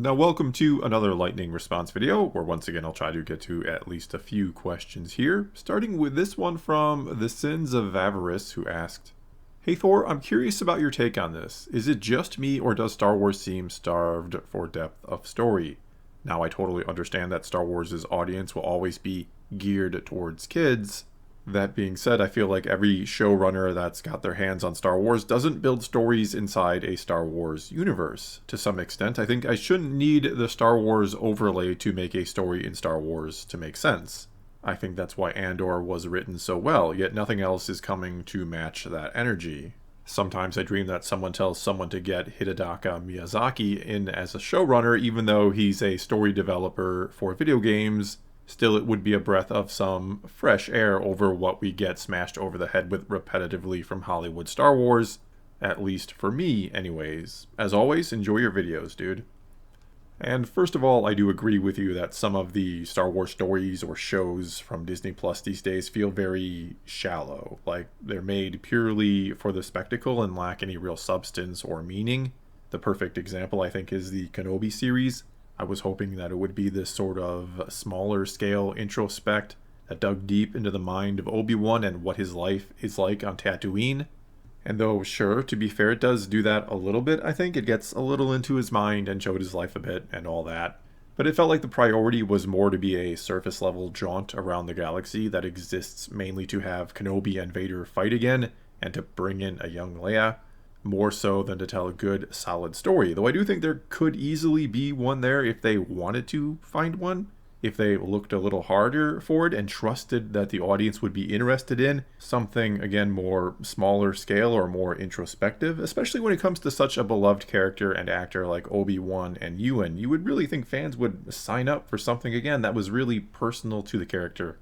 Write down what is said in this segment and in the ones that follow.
Now welcome to another lightning response video, where once again I'll try to get to at least a few questions here, starting with this one from The Sins of Avarice, who asked, "Hey Thor, I'm curious about your take on this. Is it just me, or does Star Wars seem starved for depth of story? Now I totally understand that Star Wars' audience will always be geared towards kids. That being said, I feel like every showrunner that's got their hands on Star Wars doesn't build stories inside a Star Wars universe. To some extent, I think I shouldn't need the Star Wars overlay to make a story in Star Wars to make sense. I think that's why Andor was written so well, yet nothing else is coming to match that energy. Sometimes I dream that someone tells someone to get Hidetaka Miyazaki in as a showrunner, even though he's a story developer for video games. Still, it would be a breath of some fresh air over what we get smashed over the head with repetitively from Hollywood Star Wars. At least for me, anyways. As always, enjoy your videos, dude." And first of all, I do agree with you that some of the Star Wars stories or shows from Disney Plus these days feel very shallow. Like they're made purely for the spectacle and lack any real substance or meaning. The perfect example, I think, is the Kenobi series. I was hoping that it would be this sort of smaller scale introspect that dug deep into the mind of Obi-Wan and what his life is like on Tatooine. And though, sure, to be fair, it does do that a little bit, I think. It gets a little into his mind and showed his life a bit and all that. But it felt like the priority was more to be a surface level jaunt around the galaxy that exists mainly to have Kenobi and Vader fight again and to bring in a young Leia, more so than to tell a good, solid story. Though I do think there could easily be one there if they wanted to find one, if they looked a little harder for it and trusted that the audience would be interested in something, again, more smaller scale or more introspective, especially when it comes to such a beloved character and actor like Obi-Wan and Ewan. You would really think fans would sign up for something, again, that was really personal to the character.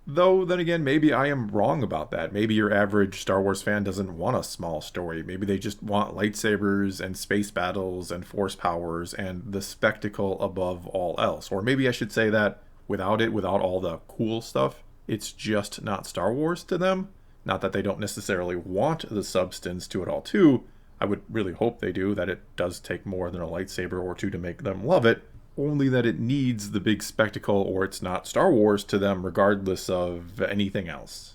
Though, then again, maybe I am wrong about that. Maybe your average Star Wars fan doesn't want a small story. Maybe they just want lightsabers and space battles and force powers and the spectacle above all else. Or maybe I should say that without all the cool stuff, it's just not Star Wars to them. Not that they don't necessarily want the substance to it all too. I would really hope they do, that it does take more than a lightsaber or two to make them love it. Only that it needs the big spectacle or it's not Star Wars to them regardless of anything else.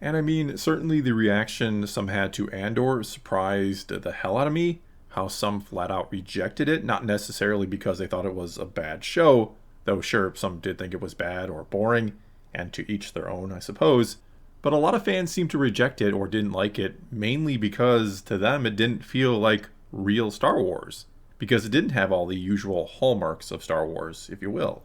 And I mean, certainly the reaction some had to Andor surprised the hell out of me. How some flat out rejected it, not necessarily because they thought it was a bad show, though sure, some did think it was bad or boring, and to each their own, I suppose. But a lot of fans seemed to reject it or didn't like it, mainly because to them it didn't feel like real Star Wars. Because it didn't have all the usual hallmarks of Star Wars, if you will.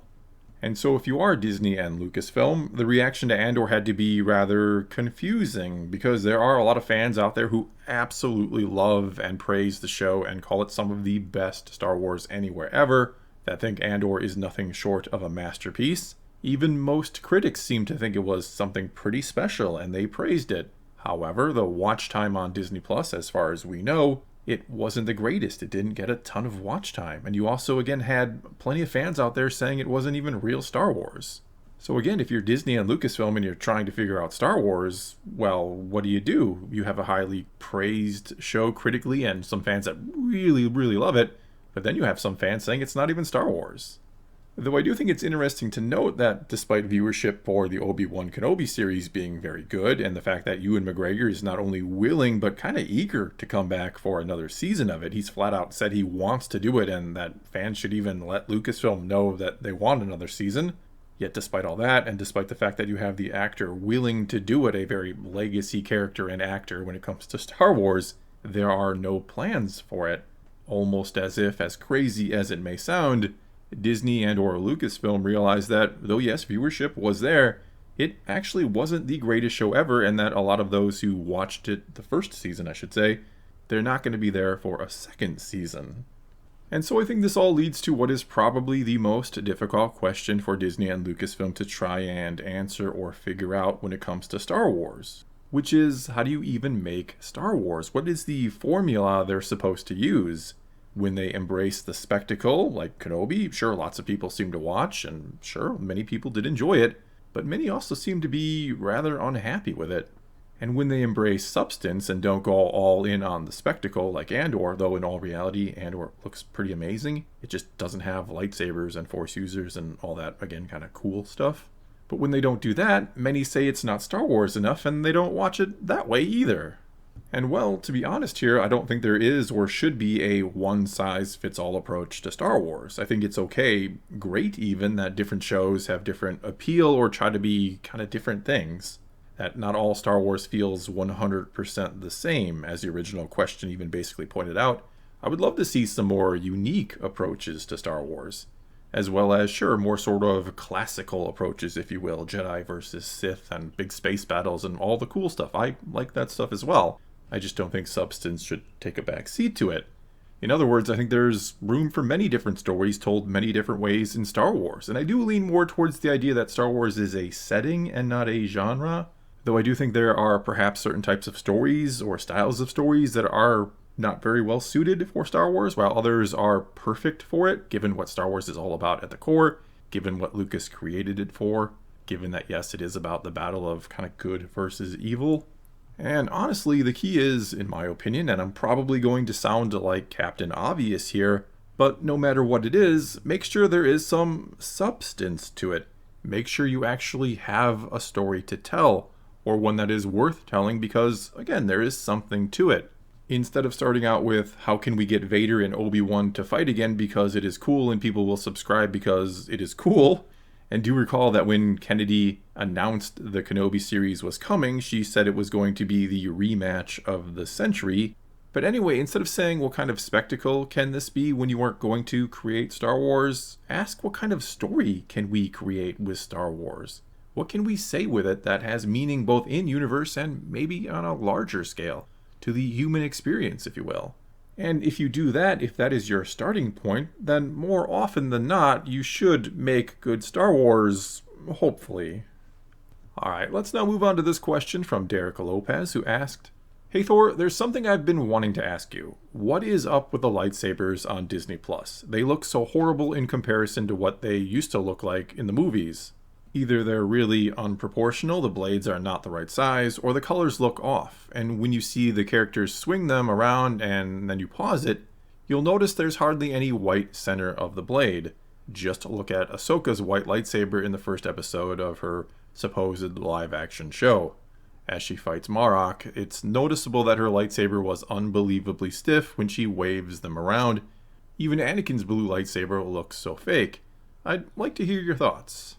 And so if you are Disney and Lucasfilm, the reaction to Andor had to be rather confusing, because there are a lot of fans out there who absolutely love and praise the show and call it some of the best Star Wars anywhere ever, that think Andor is nothing short of a masterpiece. Even most critics seem to think it was something pretty special, and they praised it. However, the watch time on Disney Plus, as far as we know, it wasn't the greatest. It didn't get a ton of watch time. And you also, again, had plenty of fans out there saying it wasn't even real Star Wars. So again, if you're Disney and Lucasfilm and you're trying to figure out Star Wars, well, what do? You have a highly praised show critically and some fans that really, really love it, but then you have some fans saying it's not even Star Wars. Though I do think it's interesting to note that despite viewership for the Obi-Wan Kenobi series being very good, and the fact that Ewan McGregor is not only willing but kind of eager to come back for another season of it, he's flat out said he wants to do it and that fans should even let Lucasfilm know that they want another season. Yet despite all that, and despite the fact that you have the actor willing to do it, a very legacy character and actor when it comes to Star Wars, there are no plans for it. Almost as if, as crazy as it may sound, Disney and or Lucasfilm realized that, though yes, viewership was there, it actually wasn't the greatest show ever, and that a lot of those who watched it the first season, I should say, they're not going to be there for a second season. And so I think this all leads to what is probably the most difficult question for Disney and Lucasfilm to try and answer or figure out when it comes to Star Wars, which is, how do you even make Star Wars? What is the formula they're supposed to use? When they embrace the spectacle, like Kenobi, sure, lots of people seem to watch, and sure, many people did enjoy it, but many also seem to be rather unhappy with it. And when they embrace substance and don't go all in on the spectacle like Andor, though in all reality, Andor looks pretty amazing. It just doesn't have lightsabers and Force users and all that, again, kind of cool stuff. But when they don't do that, many say it's not Star Wars enough and they don't watch it that way either. And well, to be honest here, I don't think there is or should be a one-size-fits-all approach to Star Wars. I think it's okay, great even, that different shows have different appeal or try to be kind of different things. That not all Star Wars feels 100% the same, as the original question even basically pointed out. I would love to see some more unique approaches to Star Wars, as well as, sure, more sort of classical approaches, if you will, Jedi versus Sith and big space battles and all the cool stuff. I like that stuff as well. I just don't think substance should take a back seat to it. In other words, I think there's room for many different stories told many different ways in Star Wars, and I do lean more towards the idea that Star Wars is a setting and not a genre, though I do think there are perhaps certain types of stories or styles of stories that are not very well suited for Star Wars, while others are perfect for it, given what Star Wars is all about at the core, given what Lucas created it for, given that, yes, it is about the battle of kind of good versus evil. And honestly, the key is, in my opinion, and I'm probably going to sound like Captain Obvious here, but no matter what it is, make sure there is some substance to it. Make sure you actually have a story to tell, or one that is worth telling because, again, there is something to it. Instead of starting out with, how can we get Vader and Obi-Wan to fight again because it is cool and people will subscribe because it is cool. And do recall that when Kennedy announced the Kenobi series was coming, she said it was going to be the rematch of the century. But anyway, instead of saying what kind of spectacle can this be when you aren't going to create Star Wars, ask what kind of story can we create with Star Wars? What can we say with it that has meaning both in universe and maybe on a larger scale, to the human experience, if you will? And if you do that, if that is your starting point, then more often than not, you should make good Star Wars, hopefully. Alright, let's now move on to this question from Derek Lopez, who asked, Hey Thor, there's something I've been wanting to ask you. What is up with the lightsabers on Disney+? They look so horrible in comparison to what they used to look like in the movies. Either they're really unproportional, the blades are not the right size, or the colors look off, and when you see the characters swing them around and then you pause it, you'll notice there's hardly any white center of the blade. Just look at Ahsoka's white lightsaber in the first episode of her supposed live-action show. As she fights Marok, it's noticeable that her lightsaber was unbelievably stiff when she waves them around. Even Anakin's blue lightsaber looks so fake. I'd like to hear your thoughts.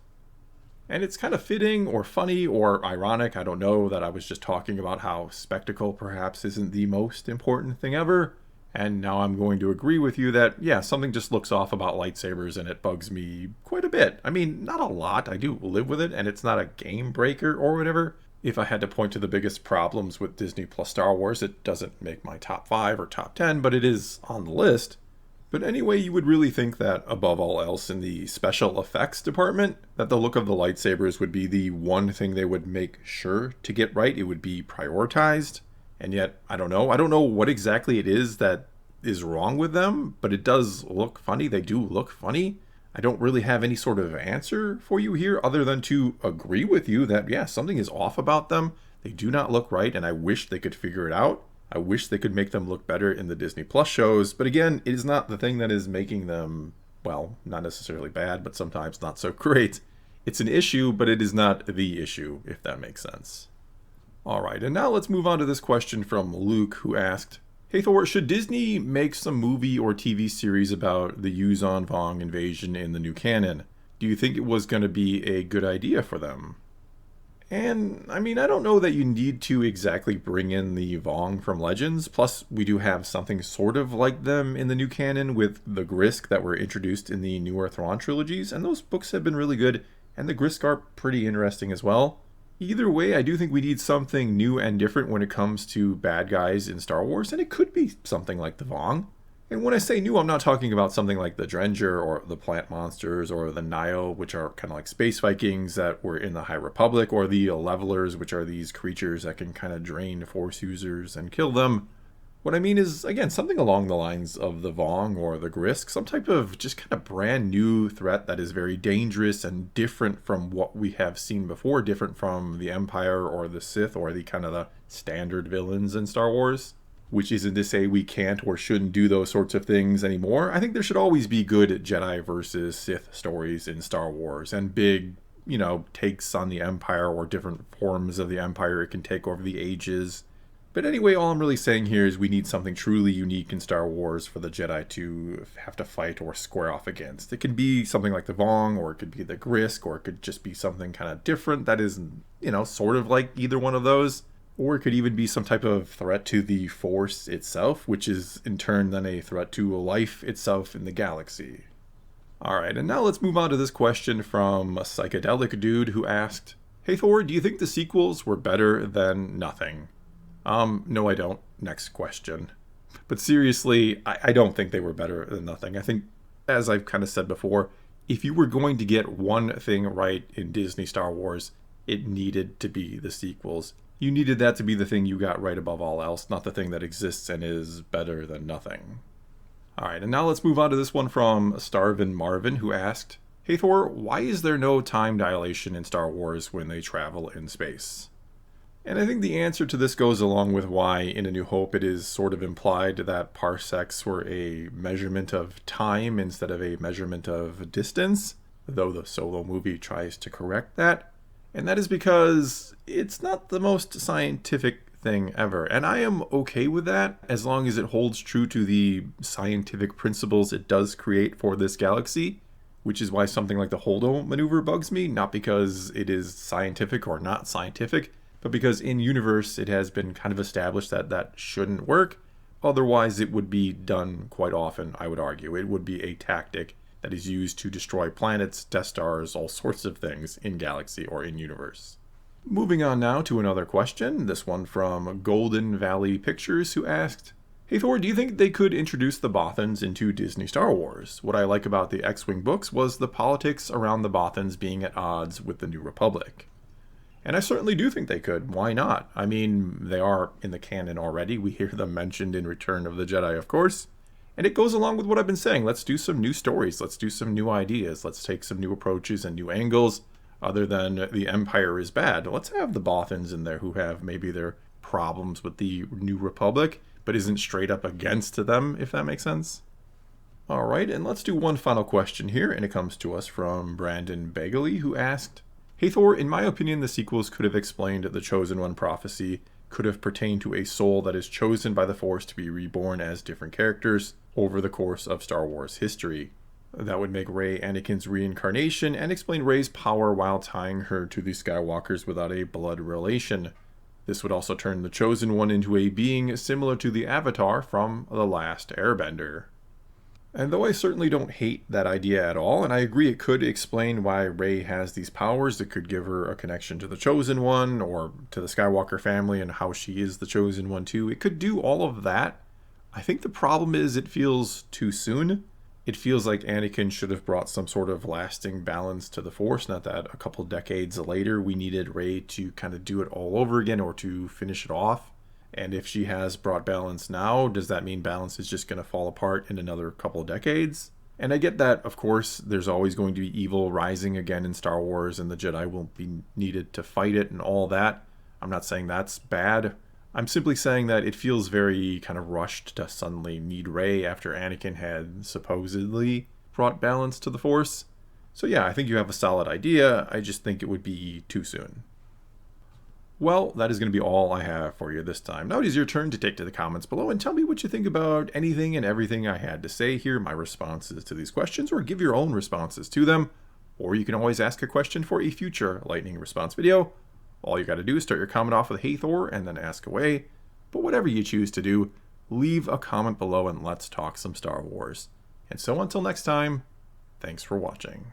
And it's kind of fitting or funny or ironic, I don't know, that I was just talking about how spectacle perhaps isn't the most important thing ever. And now I'm going to agree with you that, yeah, something just looks off about lightsabers and it bugs me quite a bit. I mean, not a lot. I do live with it and it's not a game breaker or whatever. If I had to point to the biggest problems with Disney plus Star Wars, it doesn't make my top 5 or top 10, but it is on the list. But anyway, you would really think that, above all else in the special effects department, that the look of the lightsabers would be the one thing they would make sure to get right. It would be prioritized. And yet, I don't know. I don't know what exactly it is that is wrong with them, but it does look funny. They do look funny. I don't really have any sort of answer for you here other than to agree with you that, yeah, something is off about them. They do not look right, and I wish they could figure it out. I wish they could make them look better in the Disney Plus shows, but again, it is not the thing that is making them, well, not necessarily bad, but sometimes not so great. It's an issue, but it is not the issue, if that makes sense. Alright, and now let's move on to this question from Luke, who asked, Hey Thor, should Disney make some movie or TV series about the Yuuzhan Vong invasion in the new canon? Do you think it was going to be a good idea for them? And, I mean, I don't know that you need to exactly bring in the Vong from Legends, plus we do have something sort of like them in the new canon with the Grisk that were introduced in the newer Thrawn trilogies, and those books have been really good, and the Grisk are pretty interesting as well. Either way, I do think we need something new and different when it comes to bad guys in Star Wars, and it could be something like the Vong. And when I say new, I'm not talking about something like the Drenger or the Plant Monsters or the Nio, which are kind of like space Vikings that were in the High Republic, or the Levelers, which are these creatures that can kind of drain Force users and kill them. What I mean is, again, something along the lines of the Vong or the Grisk, some type of just kind of brand new threat that is very dangerous and different from what we have seen before, different from the Empire or the Sith or the kind of the standard villains in Star Wars. Which isn't to say we can't or shouldn't do those sorts of things anymore. I think there should always be good Jedi versus Sith stories in Star Wars and big, takes on the Empire or different forms of the Empire it can take over the ages. But anyway, all I'm really saying here is we need something truly unique in Star Wars for the Jedi to have to fight or square off against. It could be something like the Vong, or it could be the Grisk, or it could just be something kind of different that is, sort of like either one of those. Or it could even be some type of threat to the Force itself, which is in turn then a threat to life itself in the galaxy. Alright, and now let's move on to this question from a psychedelic dude who asked, "Hey Thor, do you think the sequels were better than nothing?" No I don't. Next question. But seriously, I don't think they were better than nothing. I think, as I've kind of said before, if you were going to get one thing right in Disney Star Wars, it needed to be the sequels. You needed that to be the thing you got right above all else, not the thing that exists and is better than nothing. Alright, and now let's move on to this one from Starvin Marvin, who asked, "Hey Thor, why is there no time dilation in Star Wars when they travel in space?" And I think the answer to this goes along with why in A New Hope it is sort of implied that parsecs were a measurement of time instead of a measurement of distance, though the Solo movie tries to correct that. And that is because it's not the most scientific thing ever. And I am okay with that as long as it holds true to the scientific principles it does create for this galaxy, which is why something like the Holdo maneuver bugs me, not because it is scientific or not scientific, but because in universe it has been kind of established that that shouldn't work. Otherwise it would be done quite often, I would argue. It would be a tactic that is used to destroy planets, Death Stars, all sorts of things in galaxy or in universe. Moving on now to another question, this one from Golden Valley Pictures, who asked, "Hey Thor, do you think they could introduce the Bothans into Disney Star Wars? What I like about the X-Wing books was the politics around the Bothans being at odds with the New Republic." And I certainly do think they could. Why not? I mean, they are in the canon already. We hear them mentioned in Return of the Jedi, of course. And it goes along with what I've been saying. Let's do some new stories. Let's do some new ideas. Let's take some new approaches and new angles. Other than the Empire is bad, let's have the Bothans in there who have maybe their problems with the New Republic, but isn't straight up against them, if that makes sense. Alright, and let's do one final question here, and it comes to us from Brandon Begley, who asked, "Hey Thor, in my opinion, the sequels could have explained the Chosen One prophecy, could have pertained to a soul that is chosen by the Force to be reborn as different characters over the course of Star Wars history. That would make Rey Anakin's reincarnation and explain Rey's power while tying her to the Skywalkers without a blood relation. This would also turn the Chosen One into a being similar to the Avatar from The Last Airbender." And though I certainly don't hate that idea at all, and I agree it could explain why Rey has these powers, it could give her a connection to the Chosen One, or to the Skywalker family and how she is the Chosen One too. It could do all of that. I think the problem is it feels too soon. It feels like Anakin should have brought some sort of lasting balance to the Force, not that a couple decades later we needed Rey to kind of do it all over again or to finish it off. And if she has brought balance now, does that mean balance is just going to fall apart in another couple decades? And I get that, of course, there's always going to be evil rising again in Star Wars and the Jedi won't be needed to fight it and all that. I'm not saying that's bad. I'm simply saying that it feels very kind of rushed to suddenly need Rey after Anakin had supposedly brought balance to the Force. So yeah, I think you have a solid idea. I just think it would be too soon. Well, that is going to be all I have for you this time. Now it is your turn to take to the comments below and tell me what you think about anything and everything I had to say here, my responses to these questions, or give your own responses to them. Or you can always ask a question for a future lightning response video. All you got to do is start your comment off with "Hey Thor" and then ask away. But whatever you choose to do, leave a comment below and let's talk some Star Wars. And so until next time, thanks for watching.